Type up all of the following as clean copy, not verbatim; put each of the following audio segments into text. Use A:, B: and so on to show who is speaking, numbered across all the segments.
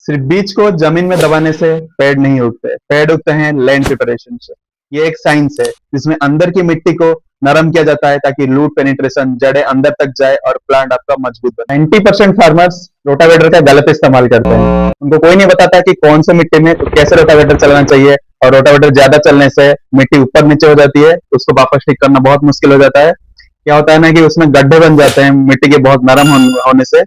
A: सिर्फ बीज को जमीन में दबाने से पेड़ नहीं उगते, पेड़ उगते हैं लैंड प्रिपरेशन से। ये एक साइंस है जिसमें अंदर की मिट्टी को नरम किया जाता है ताकि रूट पेनिट्रेशन जड़ें अंदर तक जाए और प्लांट आपका मजबूत बने। 90% फार्मर्स रोटावेटर का गलत इस्तेमाल करते हैं। उनको कोई नहीं बताता कि कौन से मिट्टी में कैसे रोटावेटर चलाना चाहिए, और रोटावेटर ज्यादा चलने से मिट्टी ऊपर नीचे हो जाती है, उसको वापस ठीक करना बहुत मुश्किल हो जाता है। क्या होता है ना कि उसमें गड्ढे बन जाते हैं मिट्टी के बहुत नरम होने से,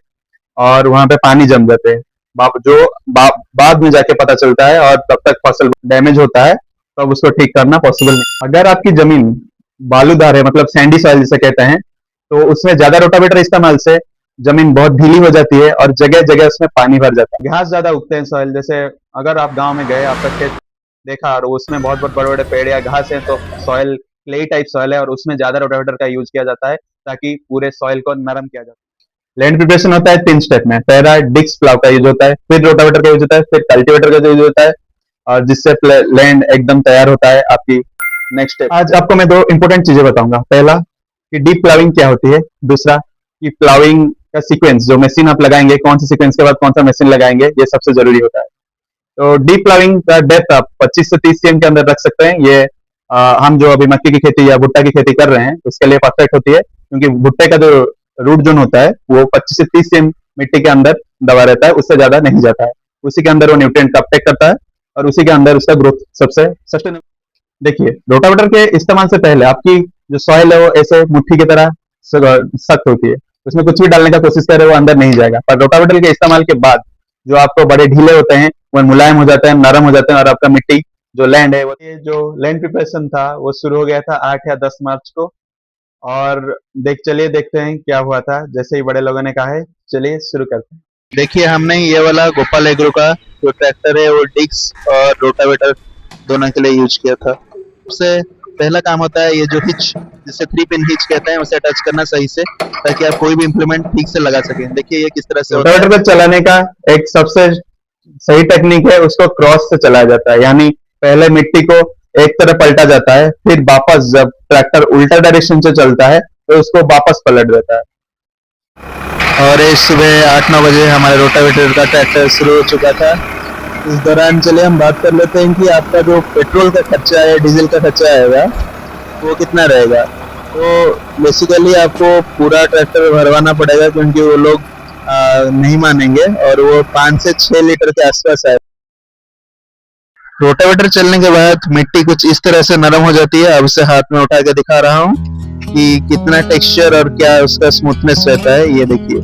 A: और वहां पे पानी जम जाते हैं। बाद में जाके पता चलता है, और तब तक फसल डैमेज होता है, तो अब उसको ठीक करना पॉसिबल नहीं। अगर आपकी जमीन बालूदार है, मतलब सैंडी सॉइल जिसे कहते हैं, तो उसमें ज्यादा रोटावेटर इस्तेमाल से जमीन बहुत ढीली हो जाती है और जगह जगह उसमें पानी भर जाता है। घास ज्यादा उगते हैं सॉइल, जैसे अगर आप गांव में गए, आपका खेत देखा और उसमें बहुत बहुत बड़े बड़े पेड़ या घास है, तो सॉइल क्ले टाइप सॉइल है और उसमें ज्यादा रोटावेटर का यूज किया जाता है ताकि पूरे सॉइल को नरम किया जाए। लैंड प्रिपरेशन होता है 3 स्टेप में। पहला डिस्क प्लाव का यूज होता है, फिर रोटावेटर का यूज होता है, फिर कल्टीवेटर का यूज होता है, और जिससे लैंड एकदम तैयार होता है आपकी नेक्स्ट स्टेप। आज आपको मैं 2 इंपॉर्टेंट चीजें बताऊंगा। पहला कि डीप प्लाविंग क्या होती है, दूसरा कि प्लाविंग का सीक्वेंस, जो मशीन आप लगाएंगे, कौन सी सीक्वेंस के बाद कौन सा मशीन लगाएंगे, ये सबसे जरूरी होता है। तो डीप प्लाविंग का डेप्थ आप 25 से 30 cm के अंदर रख सकते हैं। ये हम जो अभी मक्की की खेती या भुट्टा की खेती कर रहे हैं उसके लिए परफेक्ट होती है, क्योंकि भुट्टे का जो रूट जोन होता है वो 25 से 30 cm मिट्टी के अंदर दबा रहता है, उससे ज्यादा नहीं जाता है। उसी के अंदर वो न्यूट्रिएंट का अपटेक करता है और उसी के अंदर उसका ग्रोथ सबसे सस्टेनेबल। देखिए, रोटावेटर के इस्तेमाल से पहले आपकी जो सॉइल है वो ऐसे मुट्ठी की तरह सख्त होती है, उसमें कुछ भी डालने का कोशिश करे वो अंदर नहीं जाएगा। पर रोटावेटर के इस्तेमाल के बाद जो आपको बड़े ढीले होते हैं वो मुलायम हो जाते हैं, नरम हो जाते हैं, और आपका मिट्टी जो लैंड है, वो ये जो लैंड प्रिपरेशन था वो शुरू हो गया था 8 या 10 मार्च को। और चलिए देखते हैं क्या हुआ था। जैसे ही बड़े लोगों ने कहा है, चलिए शुरू करते हैं।
B: देखिए, हमने ये वाला गोपाल एग्रो का जो ट्रैक्टर है वो डिस्क और रोटावेटर दोनों के लिए यूज किया था। सबसे पहला काम होता है ये जो हिच, जिसे 3 पिन हिच कहते हैं, उसे अटैच करना सही से, ताकि आप कोई भी इम्प्लीमेंट ठीक से लगा सकें। देखिए ये किस तरह से होता है।
A: रोटावेटर को चलाने का एक सबसे सही टेक्निक है, उसको क्रॉस से चलाया जाता है। यानी पहले मिट्टी को एक तरफ पलटा जाता है, फिर वापस जब ट्रैक्टर उल्टा डायरेक्शन से चलता है तो उसको वापस पलट देता है।
B: और इस सुबह 8-9 बजे हमारे रोटावेटर का ट्रैक्टर शुरू हो चुका था। इस दौरान चलिए हम बात कर लेते हैं कि आपका जो पेट्रोल का खर्चा है, डीजल का खर्चा आएगा, वो कितना रहेगा। तो बेसिकली आपको पूरा ट्रैक्टर भरवाना पड़ेगा, क्योंकि वो लोग नहीं मानेंगे, और वो 5 से 6 लीटर के आसपास है। रोटावेटर चलने के बाद मिट्टी कुछ इस तरह से नरम हो जाती है। अब उसे हाथ में उठा के दिखा रहा हूँ कि कितना टेक्सचर और क्या उसका स्मूथनेस रहता है, ये देखिए।